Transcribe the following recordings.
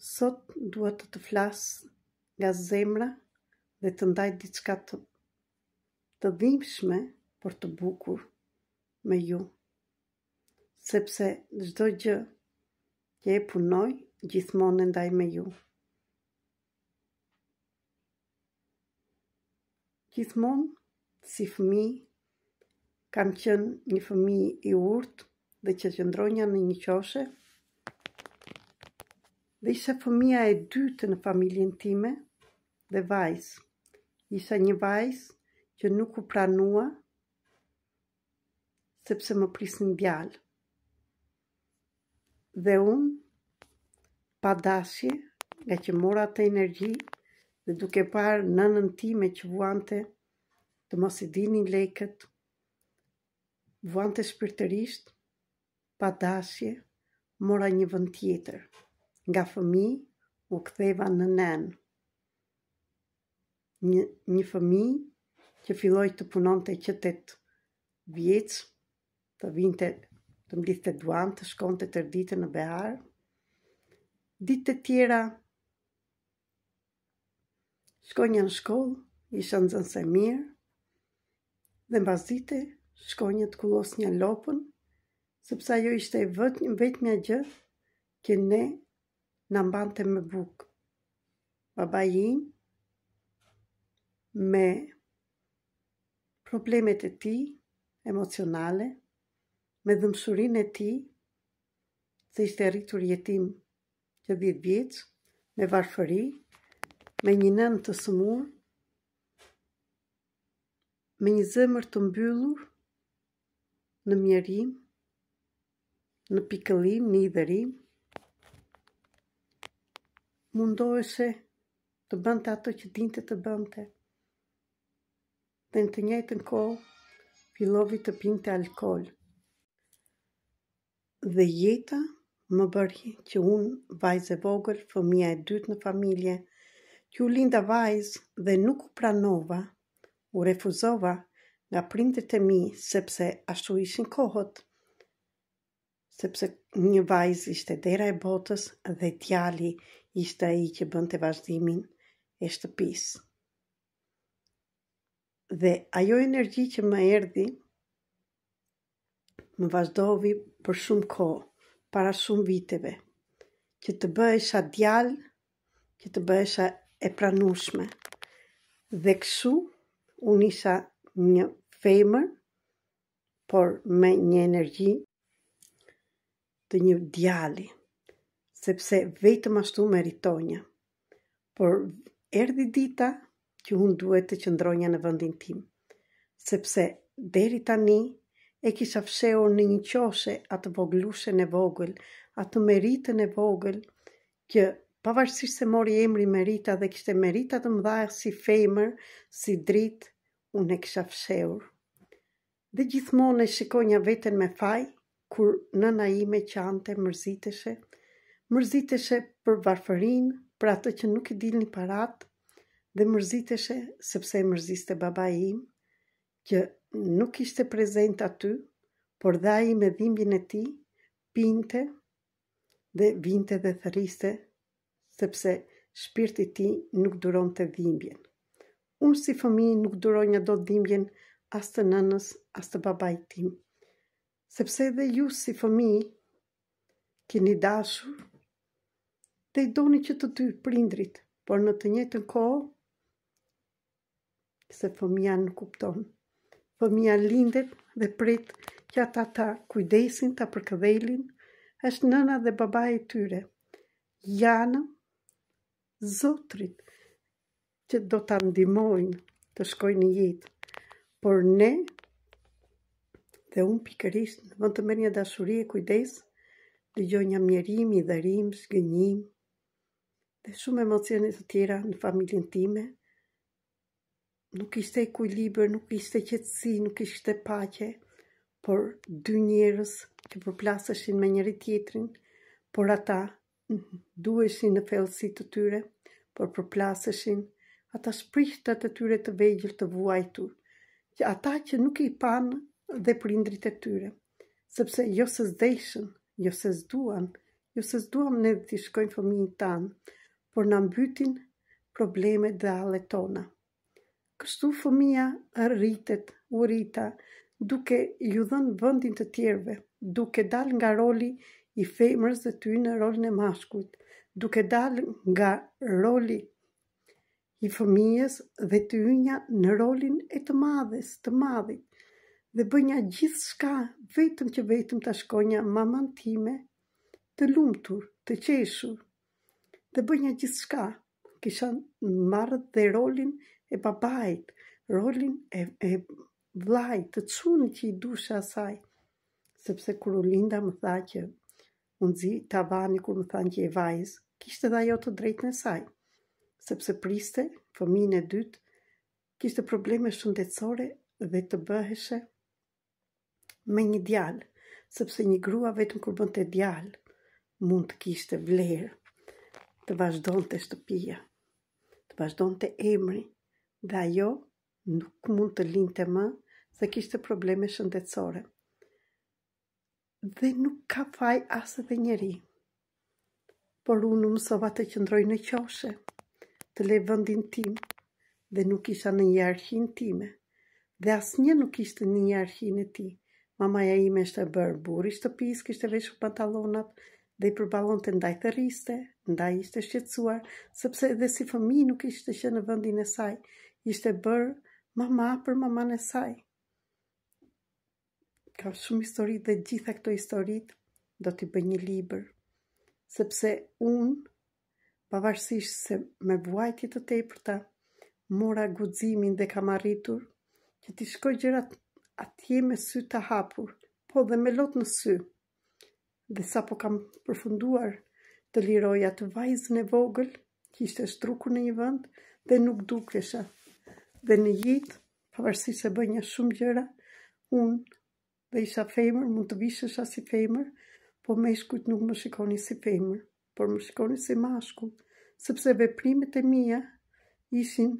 Sot dua të flas nga zemra dhe të ndaj diçka të dhimbshme, por të bukur me ju. Sepse çdo gjë që e punoj, gjithmonë e ndaj me ju. Gjithmonë, si fëmijë, kam qenë një fëmijë i urtë dhe që qëndronja në një qoshe. Dhe isha fëmija e dytë në familjen time dhe vajzë. Isha një vajzë që nuk u pranua sepse më prisnin djalë. Dhe unë, pa dashje, nga që mora atë energji dhe duke parë nënën time që vuante të mos i dinin lekët, vuante shpirtërisht, pa dashje, mora një vend tjetër. Nga fëmijë u ktheva në nenë. Një fëmijë që filloi të punonte që 8 vjeç, të mblidhte duan, të shkonte tërë ditën në behar. Ditët e tjera shkonja në shkollë, isha nxënëse mirë, dhe mbas dite shkonja të kullosnja lopën, sepse ajo ishte vetmja gjë që ne na mbante me bukë. Babai im, me problemet e tij emocionale, me dëmshurinë e tij, se ishte rritur jetim që 10 vjeç, me varfëri, me një nënë të sëmurë, me një zemër të mbyllur në mjerim, në pikëllim, në idhërim, mundoheshe të bënte ato që dinte të bënte. Dhe në të njëjtën kohë fillovi të pinte alkool. Dhe jeta më bëri që unë, vajzë e vogël, fëmija e dytë në familje, që u linda vajzë dhe nuk u pranova, u refuzova nga prindërit e mi, sepse ashtu ishin kohët, sepse një vajzë ishte dera e botës dhe djali ishte ai që bënte vazhdimin e shtëpisë. Dhe ajo energji që më erdhi, më vazhdoi për shumë kohë, para shumë viteve, që të bëhesha djalë, që të bëhesha e pranueshme. Dhe kështu, unë isha një femër, por me një energji të një djali, sepse vetëm ashtu meritonja. Por erdhi dita që unë duhet të qëndronja në vendin tim, sepse deri tani e kisha fshehur në një qoshe atë voglushen e vogël, atë meritën e vogël, që pavarësisht se mori emri Merita dhe kishte merita të mëdha si femër, si dritë, unë e kisha fshehur. Dhe gjithmonë e shikonja veten me faj, kur nëna ime qante, mërziteshe për varfërinë, për atë që nuk i dilni paratë, dhe mërziteshe sepse e mërziste babai im, që nuk ishte prezent aty, por dhe ai me dhimbjen e tij pinte dhe vinte dhe thërriste, sepse shpirti i tij nuk duronte dhimbjen. Unë si fëmijë nuk duronja dot dhimbjen as të nënës, as të babait tim. Sepse edhe ju si fëmijë keni dashur dhe i doni që të dy prindrit, por në të njëjtën kohë se fëmia nuk kupton. Fëmia lindet dhe prit që ata ta kujdesin, ta përkëdhelin, është nëna dhe babai e tyre. Janë Zotrit që do ta ndihmojnë të shkojnë në jetë. Por ne, dhe unë pikërisht, në vend të merr një dashuri e kujdes, dëgjoj një mjerim, idhërim, zgënjim dhe shumë emocione të tjera në familjen time. Nuk ishte ekuilibër, nuk ishte qetësi, nuk ishte paqe, por dy njerëz që përplaseshin me njëri tjetrin, por ata duheshin në thellësi të tyre, por përplaseshin ata shprihtat e tyre të vegjël të vuajtur, që ata që nuk i panë dhe prindrit e tyre, sepse jo se s'deshën, jo se s'duan, Jo se s'duam ne të shkojnë fëmijët tanë, por na mbytin problemet dhe hallet tona. Kështu fëmia rritet, u rrita, duke ju dhënë vendin të tjerëve, duke dal nga roli i femrës dhe ty në rolin e mashkujt, duke dal nga roli i fëmijës dhe të ynja në rolin e të madhes, të madhit, dhe bënja gjithë shka vetëm që vetëm të shkonja maman time të lumtur, të qeshur, dhe bënja gjithë shka, kisha marrë dhe rolin e babait, rolin e vllait, të çunit që i dusha asaj, sepse kur u linda më tha që unë zi tavani kur më thanë që e vajzë, kishte dhe ajo të drejtën e saj, sepse priste, fëmijën e dytë, kishte probleme shëndetësore dhe të bëheshe me një djalë, sepse një grua vetëm kur bënte djalë, mund të kishte vlerë, të vazhdonte shtëpia, të vazhdonte emri, dhe ajo nuk mund të linte më, se kishte probleme shëndetësore. Dhe nuk ka faj as edhe njeri. Por unë mësova të qëndroj në qoshe, të le vendin tim, dhe nuk isha në hierarkinë time, dhe asnjë nuk ishte në hierarkinë e tij. Mamaja ime ishte bërë burri i shtëpisë, kishte veshur pantallonat dhe i përballonte ndaj thërriste, ndaj ishte shqetësuar, sepse edhe si fëmijë nuk ishte qenë në vendin e saj, ishte bërë mama për maman e saj. Ka shumë histori dhe gjitha këto historitë do t'i bëj një libër, sepse unë, pavarësisht se me vuajtje të tepërta, mora guximin dhe kam arritur që t'i shkoj gjërat atje me sy të hapur, po dhe me lot në sy. Dhe sa po kam përfunduar të liroj atë vajzën e vogël, që ishte shtrukur në një vend dhe nuk dukesha. Dhe në jetë, pavarësisht se bënja shumë gjëra, unë dhe isha femër, mund të vishesha si femër, po meshkujt nuk më shikoni si femër, por më shikoni si mashkull, sepse veprimet e mia ishin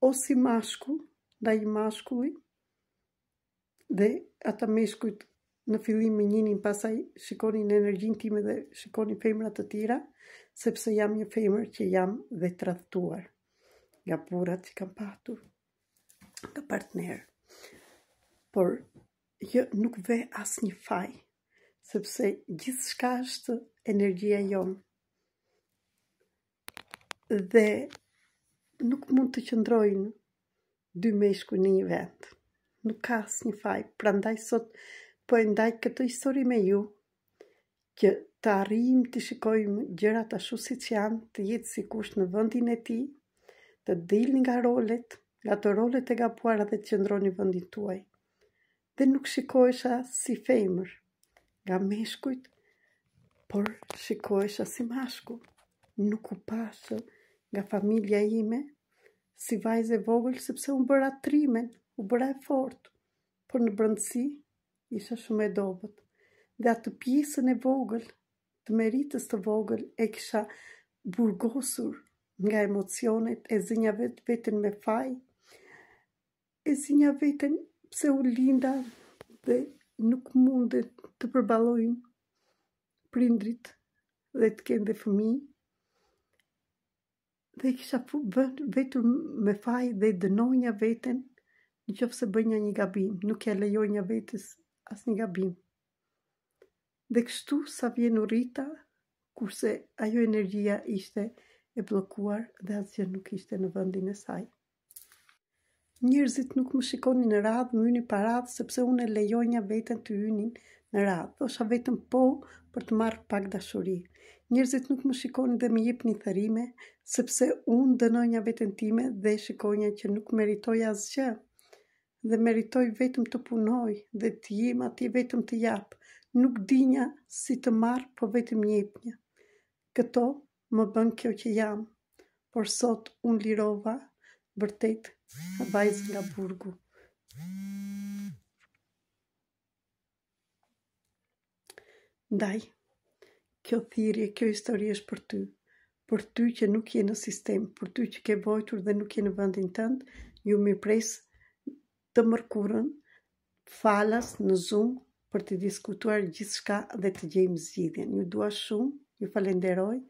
o si mashkull, ndaj mashkullit, dhe ata meshkujt në fillim me njinin, pasaj shikonin energjinë time dhe shikonin femrat të tjera, sepse jam një femër që jam dhe tradhtuar nga burrat që kam patur, nga partner. Por jo, nuk ve as një faj, sepse gjithë shka është energjia jonë. Dhe nuk mund të qëndrojnë dy meshkuj në një vend. Nuk ka as një faj. Prandaj sot po e ndaj këtë histori me ju, që të arrijmë të shikojmë gjërat ashtu siç janë, të jetë sikush në vendin e tij, të dilni nga rolet, nga të rolet e gabuara dhe të qëndroni në vendin tuaj. Dhe nuk shikohesha si femër nga meshkujt, por shikohesha si mashkull. Nuk u pasë nga familja ime si vajzë e vogël, sepse unë bëra trimen, u bëra e fortë, por në brendësi isha shumë e dobët. Dhe atë pjesën e vogël, të meritës të vogël, e kisha burgosur nga emocionet, e zënja vetën me faj, e zënja vetën pse u linda dhe nuk mundet të përballojnë prindrit dhe të kenë dhe fëmijë. Dhe kisha vetur me faj dhe dënonja veten nëse bënja një gabim, nuk ja lejonja vetes as një gabim. Dhe kështu sa vjen u rrita, kurse ajo energjia ishte e bllokuar dhe asgjë nuk ishte në vendin e saj. Njerëzit nuk më shikonin në radhë, më hynin pa radhë, sepse unë e lejonja veten të hynin në radhë. Thosha vetëm po për të marrë pak dashuri. Njerëzit nuk më shikonin dhe më jepnin thërrime, sepse unë dënonja veten time dhe shikonja që nuk meritoj asgjë. Dhe meritoj vetëm të punoj dhe të jem atje vetëm të jap. Nuk dinja si të marr, po vetëm jepnja. Këto më bën kjo që jam, por sot unë lirova vërtet vajzë nga burgu. Ndaj, kjo thirrje, kjo histori është për ty që nuk je në sistem, për ty që ke vojtur dhe nuk je në vendin tënd, ju mirëpres të mërkurën, falas në Zoom për të diskutuar gjithçka dhe të gjejmë zgjidhjen. Ju dua shumë, ju falenderoj